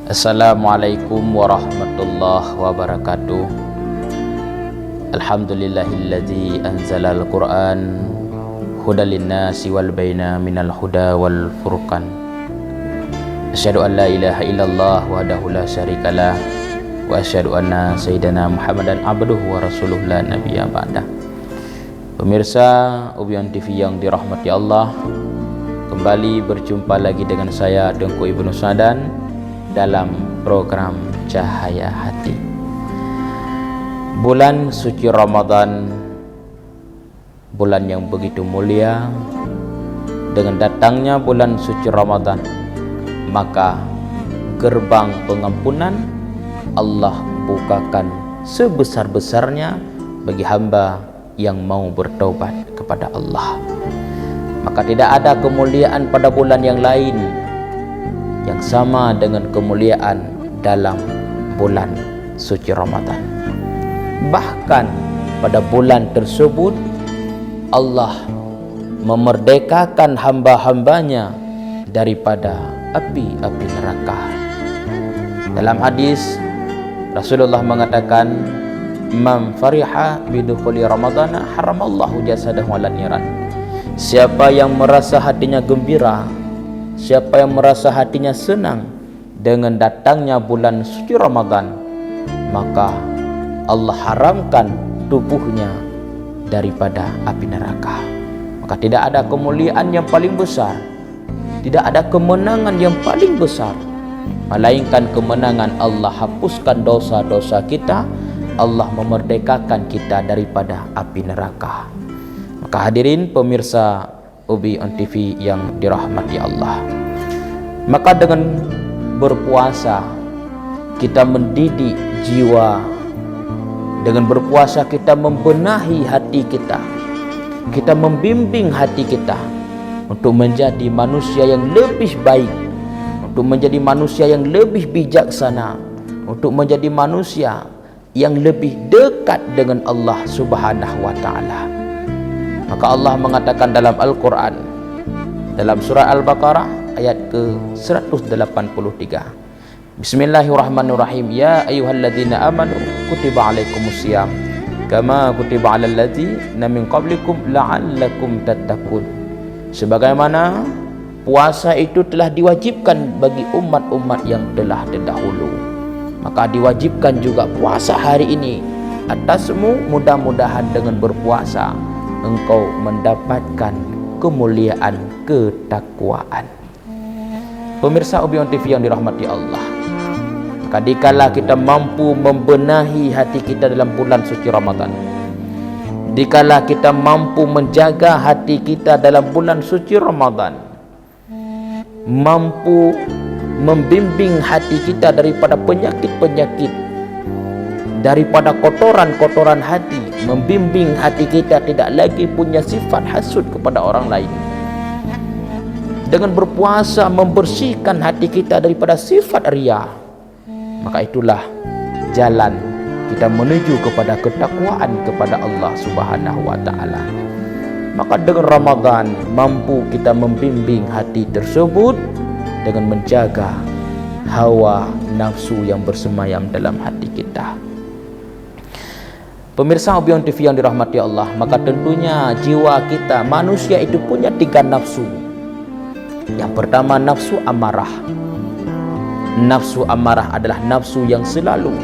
Assalamualaikum warahmatullahi wabarakatuh. Alhamdulillahilladzi anzalal Qur'an hudal linnasi wal baina minal huda wal furqan. Asyhadu an la ilaha illallah wahdahu la syarikalah wa asyhadu anna sayyidana Muhammadan abduhu wa rasuluh la nabiyya ba'dah. Pemirsa Ubion TV yang dirahmati Allah, kembali berjumpa lagi dengan saya Dengku Ibnu Sadan dalam program Cahaya Hati. Bulan suci Ramadan, bulan yang begitu mulia. Dengan datangnya bulan suci Ramadan, maka gerbang pengampunan Allah bukakan sebesar-besarnya bagi hamba yang mau bertaubat kepada Allah. Maka tidak ada kemuliaan pada bulan yang lain yang sama dengan kemuliaan dalam bulan suci Ramadan. Bahkan pada bulan tersebut Allah memerdekakan hamba-hambanya daripada api-api neraka. Dalam hadis Rasulullah mengatakan, "Man fariha bidukhuli Ramadana haramallahu jasadahu 'alan niran." Siapa yang merasa hatinya gembira, siapa yang merasa hatinya senang dengan datangnya bulan suci Ramadan, maka Allah haramkan tubuhnya daripada api neraka. Maka tidak ada kemuliaan yang paling besar, tidak ada kemenangan yang paling besar, melainkan kemenangan Allah hapuskan dosa-dosa kita, Allah memerdekakan kita daripada api neraka. Maka hadirin pemirsa Ubion TV yang dirahmati Allah, maka dengan berpuasa kita mendidik jiwa, dengan berpuasa kita membenahi hati kita, kita membimbing hati kita untuk menjadi manusia yang lebih baik, untuk menjadi manusia yang lebih bijaksana, untuk menjadi manusia yang lebih dekat dengan Allah Subhanahu wa Ta'ala. Maka Allah mengatakan dalam Al-Quran, dalam surah Al-Baqarah ayat ke-183, Bismillahirrahmanirrahim, Ya ayyuhalladzina amanu kutiba alaikumusiyam kama kutiba alal ladzina min qablikum la'allakum tattaqun. Sebagaimana puasa itu telah diwajibkan bagi umat-umat yang telah terdahulu, maka diwajibkan juga puasa hari ini atasmu. Mudah-mudahan dengan berpuasa engkau mendapatkan kemuliaan ketakwaan. Pemirsa Ubion TV yang dirahmati Allah, dikala kita mampu membenahi hati kita dalam bulan suci Ramadan, dikala kita mampu menjaga hati kita dalam bulan suci Ramadan, mampu membimbing hati kita daripada penyakit-penyakit, daripada kotoran-kotoran hati, membimbing hati kita tidak lagi punya sifat hasud kepada orang lain. Dengan berpuasa membersihkan hati kita daripada sifat riya, maka itulah jalan kita menuju kepada ketakwaan kepada Allah Subhanahu wa Ta'ala. Maka dengan Ramadan mampu kita membimbing hati tersebut dengan menjaga hawa nafsu yang bersemayam dalam hati kita. Pemirsa Ubion TV yang dirahmati Allah, maka tentunya jiwa kita, manusia itu punya 3 nafsu. Yang pertama nafsu amarah. Nafsu amarah adalah nafsu yang selalu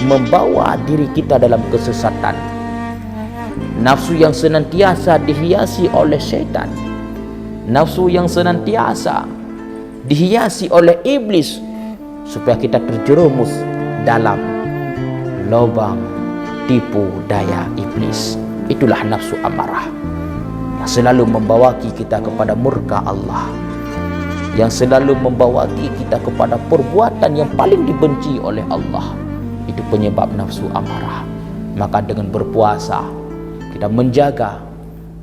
membawa diri kita dalam kesesatan, nafsu yang senantiasa dihiasi oleh syaitan, nafsu yang senantiasa dihiasi oleh iblis supaya kita terjerumus dalam lubang tipu daya iblis. Itulah nafsu amarah yang selalu membawa kita kepada murka Allah, yang selalu membawa kita kepada perbuatan yang paling dibenci oleh Allah. Itu penyebab nafsu amarah. Maka dengan berpuasa kita menjaga,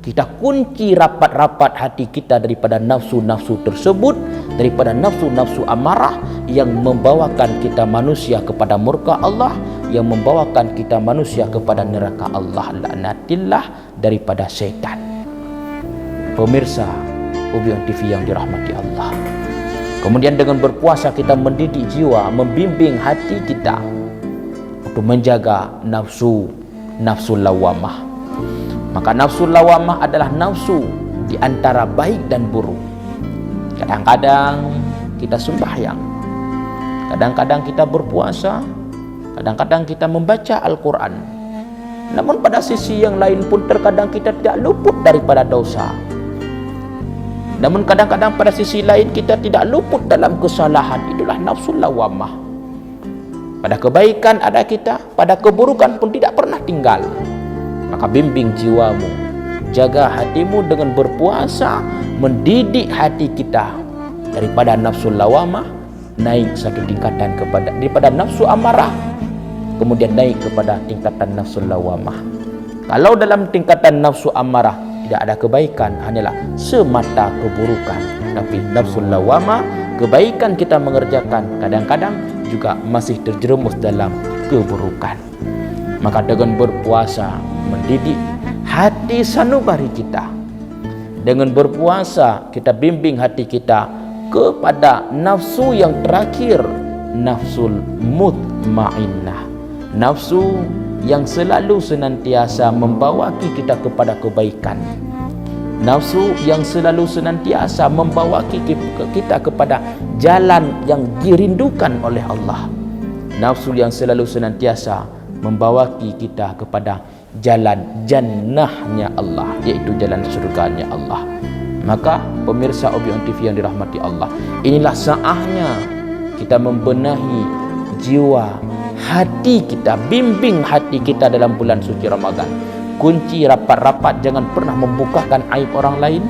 kita kunci rapat-rapat hati kita daripada nafsu-nafsu tersebut, daripada nafsu-nafsu amarah yang membawakan kita manusia kepada murka Allah, yang membawakan kita manusia kepada neraka Allah, laknatillah, daripada syaitan. Pemirsa Ubion TV yang dirahmati Allah, Kemudian dengan berpuasa kita mendidik jiwa, membimbing hati kita untuk menjaga nafsu lawamah. Maka nafsu lawamah adalah nafsu di antara baik dan buruk. Kadang-kadang kita sembahyang, kadang-kadang kita berpuasa, kadang-kadang kita membaca Al-Quran. Namun pada sisi yang lain pun terkadang kita tidak luput daripada dosa. Namun kadang-kadang pada sisi lain kita tidak luput dalam kesalahan. Itulah nafsu lawamah. Pada kebaikan ada kita, pada keburukan pun tidak pernah tinggal. Maka bimbing jiwamu, jaga hatimu dengan berpuasa, mendidik hati kita daripada nafsu lawamah, naik satu tingkatan daripada nafsu amarah, kemudian naik kepada tingkatan nafsu lawamah. Kalau dalam tingkatan nafsu amarah tidak ada kebaikan, hanyalah semata keburukan. Tapi nafsu lawamah, kebaikan kita mengerjakan, kadang-kadang juga masih terjerumus dalam keburukan. Maka dengan berpuasa mendidik hati sanubari kita. Dengan berpuasa kita bimbing hati kita kepada nafsu yang terakhir, nafsul mutmainnah, nafsu yang selalu senantiasa membawa kita kepada kebaikan, nafsu yang selalu senantiasa membawa kita kepada jalan yang dirindukan oleh Allah, nafsu yang selalu senantiasa membawa kita kepada jalan jannahnya Allah, yaitu jalan surganya Allah. Maka pemirsa Obion TV yang dirahmati Allah, inilah saatnya kita membenahi jiwa, hati kita, bimbing hati kita dalam bulan suci Ramadan. Kunci rapat-rapat jangan pernah membukakan aib orang lain.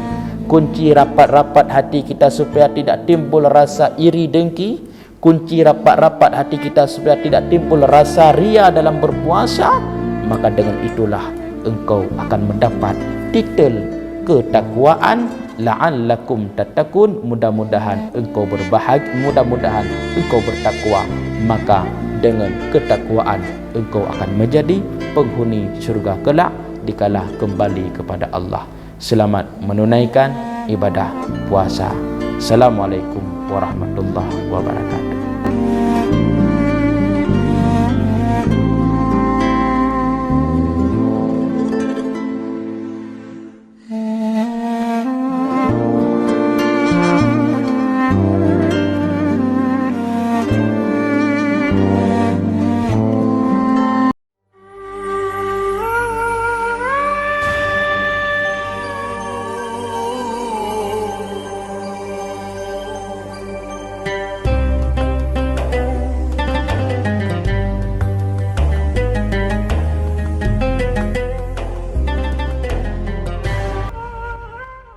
Kunci rapat-rapat hati kita supaya tidak timbul rasa iri dengki. Kunci rapat-rapat hati kita supaya tidak timbul rasa ria dalam berpuasa. Maka dengan itulah engkau akan mendapat titel ketakwaan, la'allakum tattaqun. Mudah-mudahan engkau berbahagia, mudah-mudahan engkau bertakwa. Maka dengan ketakwaan engkau akan menjadi penghuni syurga kelak dikala kembali kepada Allah. Selamat menunaikan ibadah puasa. Assalamualaikum warahmatullahi wabarakatuh.